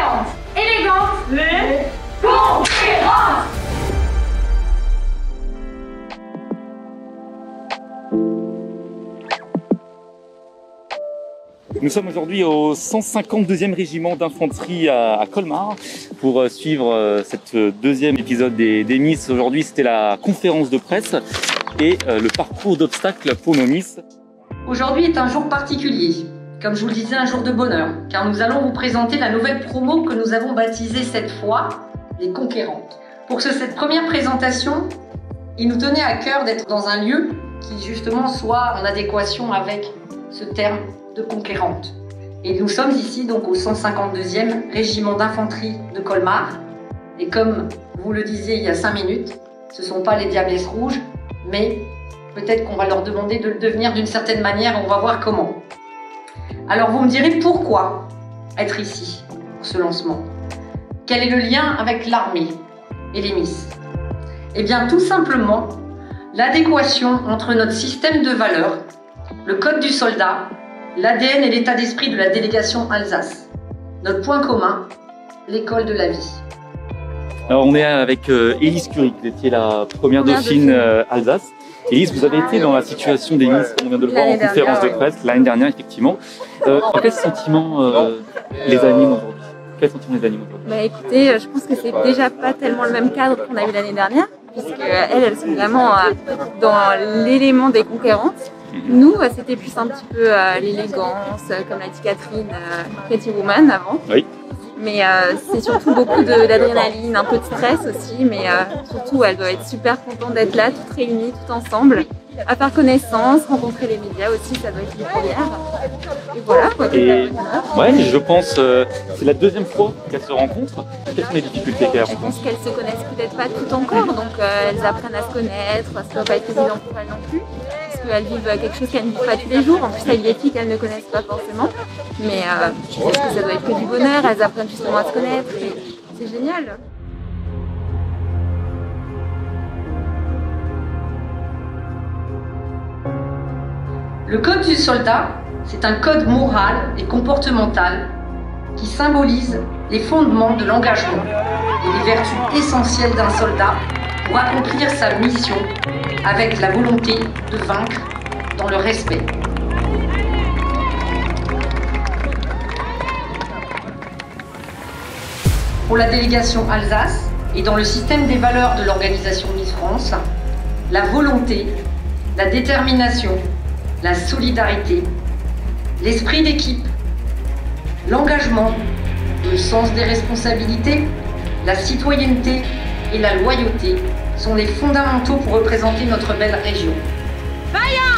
élégante. Élégante. Les conquérantes. Nous sommes aujourd'hui au 152e régiment d'infanterie à Colmar pour suivre cette deuxième épisode des Miss. Aujourd'hui, c'était la conférence de presse et le parcours d'obstacles pour nos Miss. Aujourd'hui est un jour particulier, comme je vous le disais, un jour de bonheur, car nous allons vous présenter la nouvelle promo que nous avons baptisée cette fois les Conquérantes. Pour cette première présentation, il nous tenait à cœur d'être dans un lieu qui justement soit en adéquation avec ce terme de conquérante. Et nous sommes ici donc au 152e régiment d'infanterie de Colmar. Et comme vous le disiez il y a 5 minutes, ce ne sont pas les Diablesses rouges, mais peut-être qu'on va leur demander de le devenir d'une certaine manière, on va voir comment. Alors vous me direz pourquoi être ici pour ce lancement? Quel est le lien avec l'armée et les Miss? Eh bien tout simplement l'adéquation entre notre système de valeurs, le code du soldat, l'ADN et l'état d'esprit de la délégation Alsace. Notre point commun, l'école de la vie. Alors on est avec Élise Curie, vous étiez la première dauphine Alsace. Élise, vous avez été dans la situation des Miss, on vient de le voir en conférence de presse l'année dernière effectivement. Quel sentiment les anime aujourd'hui? Quel sentiment les anime aujourd'hui? Bah écoutez, je pense que c'est déjà pas tellement le même cadre qu'on a eu l'année dernière, puisque elles sont vraiment dans l'élément des conquérantes. Nous, c'était plus un petit peu l'élégance, comme l'a dit Catherine, Pretty Woman avant. Oui. Mais c'est surtout beaucoup d'adrénaline, un peu de stress aussi, mais surtout elles doivent être super contentes d'être là, toutes réunies, toutes ensemble, à faire connaissance, rencontrer les médias aussi, ça doit être une première. Et voilà, quoi. Ouais, je pense c'est la deuxième fois qu'elles se rencontrent. Quelles sont les difficultés qu'elles rencontrent? Je pense qu'elles se connaissent peut-être pas toutes encore, donc elles apprennent à se connaître, ça ne doit pas être évident pour elles non plus. Elles vivent quelque chose qu'elles ne vivent pas tous les jours, en plus avec des filles qu'elles ne connaissent pas forcément, mais je pense que ça doit être que du bonheur, elles apprennent justement à se connaître et c'est génial. Le code du soldat, c'est un code moral et comportemental qui symbolise les fondements de l'engagement et les vertus essentielles d'un soldat pour accomplir sa mission avec la volonté de vaincre dans le respect. Pour la délégation Alsace et dans le système des valeurs de l'organisation Miss France, la volonté, la détermination, la solidarité, l'esprit d'équipe, l'engagement, le sens des responsabilités, la citoyenneté et la loyauté sont les fondamentaux pour représenter notre belle région. Vaillant!